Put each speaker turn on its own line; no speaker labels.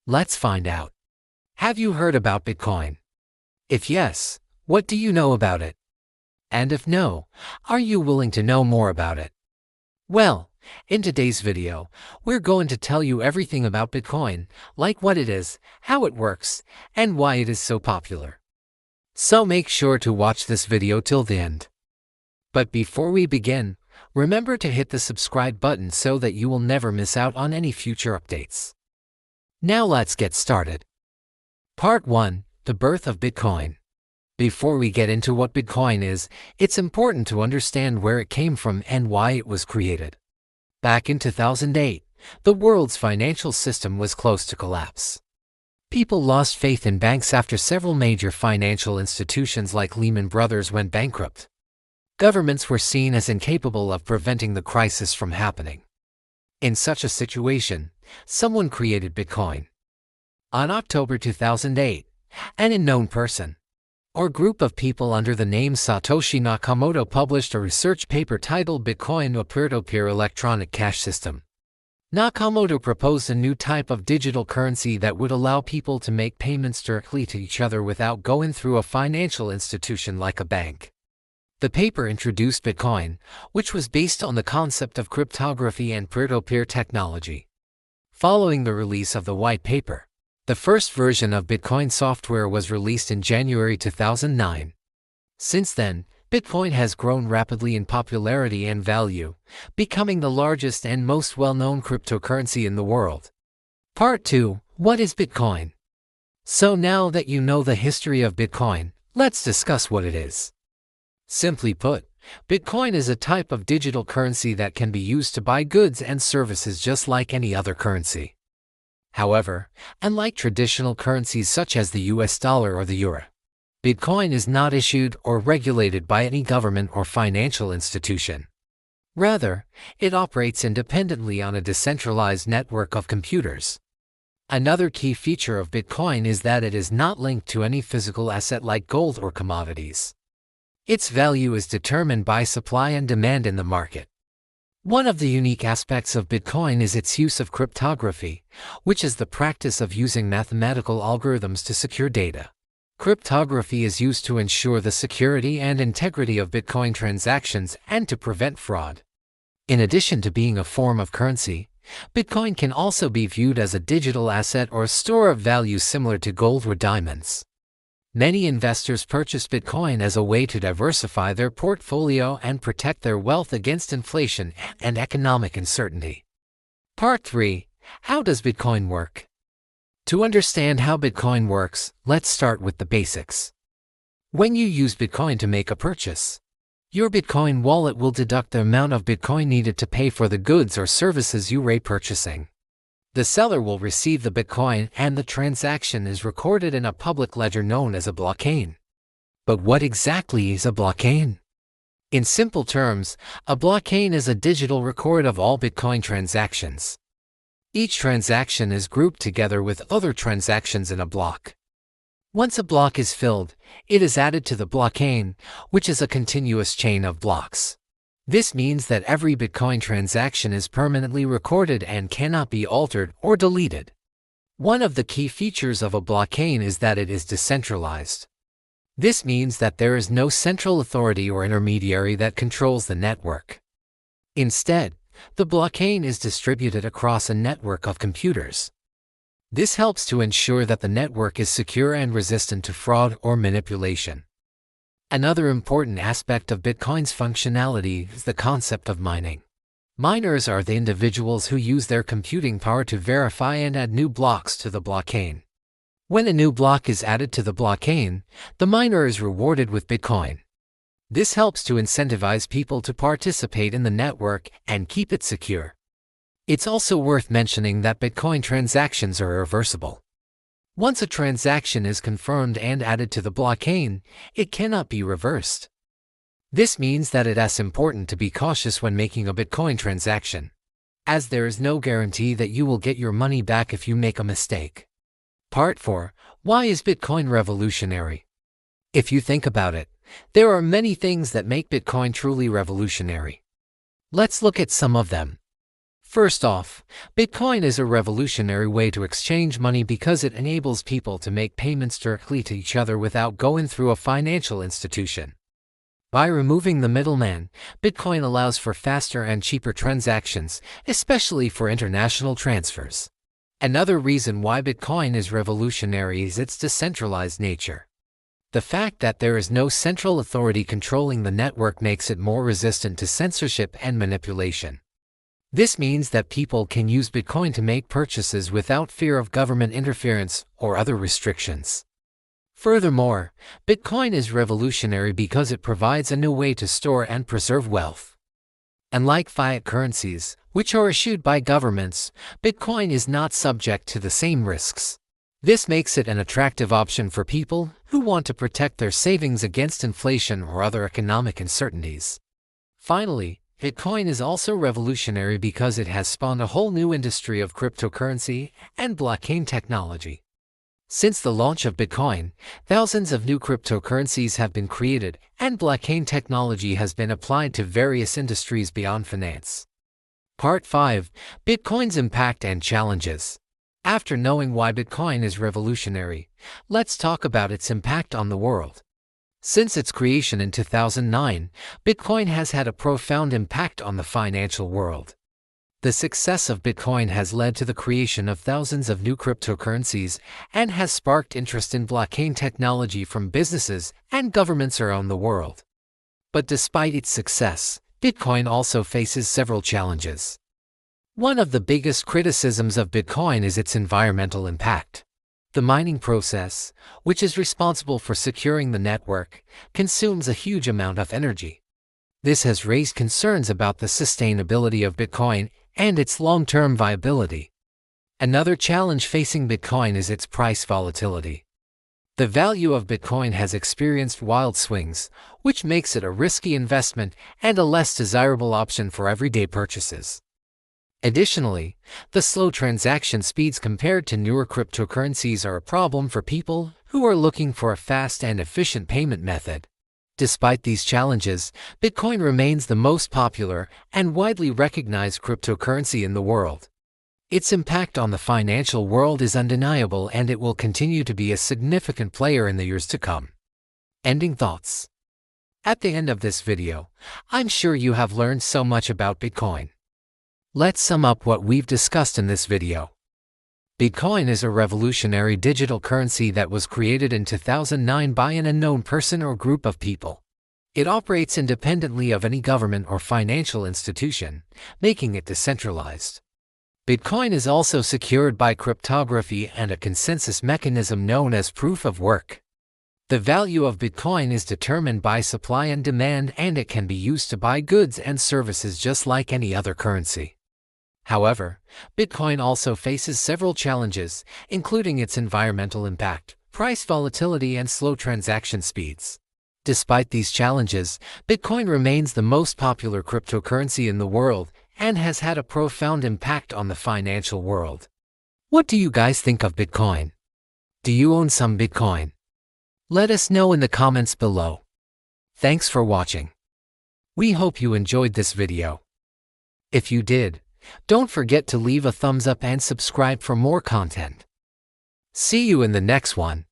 Let's find out. Have you heard about Bitcoin? If yes, what do you know about it? And if no, are you willing to know more about it? Well, in today's video, we're going to tell you everything about Bitcoin, like what it is, how it works, and why it is so popular. So make sure to watch this video till the end. But before we begin, remember to hit the subscribe button so that you will never miss out on any future updates. Now let's get started. Part 1. The birth of Bitcoin. Before we get into what Bitcoin is, it's important to understand where it came from and why it was created. Back in 2008, the world's financial system was close to collapse. People lost faith in banks after several major financial institutions like Lehman Brothers went bankrupt. Governments were seen as incapable of preventing the crisis from happening. In such a situation, someone created Bitcoin. On October 2008, an unknown person or group of people under the name Satoshi Nakamoto published a research paper titled Bitcoin, a peer-to-peer electronic cash system. Nakamoto proposed a new type of digital currency that would allow people to make payments directly to each other without going through a financial institution like a bank. The paper introduced Bitcoin, which was based on the concept of cryptography and peer-to-peer technology. Following the release of the white paper, the first version of Bitcoin software was released in January 2009. Since then, Bitcoin has grown rapidly in popularity and value, becoming the largest and most well-known cryptocurrency in the world. Part 2. What is Bitcoin? So now that you know the history of Bitcoin, let's discuss what it is. Simply put, Bitcoin is a type of digital currency that can be used to buy goods and services just like any other currency. However, unlike traditional currencies such as the US dollar or the euro, Bitcoin is not issued or regulated by any government or financial institution. Rather, it operates independently on a decentralized network of computers. Another key feature of Bitcoin is that it is not linked to any physical asset like gold or commodities. Its value is determined by supply and demand in the market. One of the unique aspects of Bitcoin is its use of cryptography, which is the practice of using mathematical algorithms to secure data. Cryptography is used to ensure the security and integrity of Bitcoin transactions and to prevent fraud. In addition to being a form of currency, Bitcoin can also be viewed as a digital asset or a store of value similar to gold or diamonds. Many investors purchase Bitcoin as a way to diversify their portfolio and protect their wealth against inflation and economic uncertainty. Part 3. How does Bitcoin work? To understand how Bitcoin works, let's start with the basics. When you use Bitcoin to make a purchase, your Bitcoin wallet will deduct the amount of Bitcoin needed to pay for the goods or services you are purchasing. The seller will receive the Bitcoin and the transaction is recorded in a public ledger known as a blockchain. But what exactly is a blockchain? In simple terms, a blockchain is a digital record of all Bitcoin transactions. Each transaction is grouped together with other transactions in a block. Once a block is filled, it is added to the blockchain, which is a continuous chain of blocks. This means that every Bitcoin transaction is permanently recorded and cannot be altered or deleted. One of the key features of a blockchain is that it is decentralized. This means that there is no central authority or intermediary that controls the network. Instead, the blockchain is distributed across a network of computers. This helps to ensure that the network is secure and resistant to fraud or manipulation. Another important aspect of Bitcoin's functionality is the concept of mining. Miners are the individuals who use their computing power to verify and add new blocks to the blockchain. When a new block is added to the blockchain, the miner is rewarded with Bitcoin. This helps to incentivize people to participate in the network and keep it secure. It's also worth mentioning that Bitcoin transactions are irreversible. Once a transaction is confirmed and added to the blockchain, it cannot be reversed. This means that it is important to be cautious when making a Bitcoin transaction, as there is no guarantee that you will get your money back if you make a mistake. Part 4. Why is Bitcoin revolutionary? If you think about it, there are many things that make Bitcoin truly revolutionary. Let's look at some of them. First off, Bitcoin is a revolutionary way to exchange money because it enables people to make payments directly to each other without going through a financial institution. By removing the middleman, Bitcoin allows for faster and cheaper transactions, especially for international transfers. Another reason why Bitcoin is revolutionary is its decentralized nature. The fact that there is no central authority controlling the network makes it more resistant to censorship and manipulation. This means that people can use Bitcoin to make purchases without fear of government interference or other restrictions. Furthermore, Bitcoin is revolutionary because it provides a new way to store and preserve wealth. Unlike fiat currencies, which are issued by governments, Bitcoin is not subject to the same risks. This makes it an attractive option for people who want to protect their savings against inflation or other economic uncertainties. Finally, Bitcoin is also revolutionary because it has spawned a whole new industry of cryptocurrency and blockchain technology. Since the launch of Bitcoin, thousands of new cryptocurrencies have been created, and blockchain technology has been applied to various industries beyond finance. Part 5: Bitcoin's Impact and Challenges. After knowing why Bitcoin is revolutionary, let's talk about its impact on the world. Since its creation in 2009, Bitcoin has had a profound impact on the financial world. The success of Bitcoin has led to the creation of thousands of new cryptocurrencies and has sparked interest in blockchain technology from businesses and governments around the world. But despite its success, Bitcoin also faces several challenges. One of the biggest criticisms of Bitcoin is its environmental impact. The mining process, which is responsible for securing the network, consumes a huge amount of energy. This has raised concerns about the sustainability of Bitcoin and its long-term viability. Another challenge facing Bitcoin is its price volatility. The value of Bitcoin has experienced wild swings, which makes it a risky investment and a less desirable option for everyday purchases. Additionally, the slow transaction speeds compared to newer cryptocurrencies are a problem for people who are looking for a fast and efficient payment method. Despite these challenges, Bitcoin remains the most popular and widely recognized cryptocurrency in the world. Its impact on the financial world is undeniable, and it will continue to be a significant player in the years to come. Ending thoughts. At the end of this video, I'm sure you have learned so much about Bitcoin. Let's sum up what we've discussed in this video. Bitcoin is a revolutionary digital currency that was created in 2009 by an unknown person or group of people. It operates independently of any government or financial institution, making it decentralized. Bitcoin is also secured by cryptography and a consensus mechanism known as proof of work. The value of Bitcoin is determined by supply and demand, and it can be used to buy goods and services just like any other currency. However, Bitcoin also faces several challenges, including its environmental impact, price volatility, and slow transaction speeds. Despite these challenges, Bitcoin remains the most popular cryptocurrency in the world and has had a profound impact on the financial world. What do you guys think of Bitcoin? Do you own some Bitcoin? Let us know in the comments below. Thanks for watching. We hope you enjoyed this video. If you did, don't forget to leave a thumbs up and subscribe for more content. See you in the next one.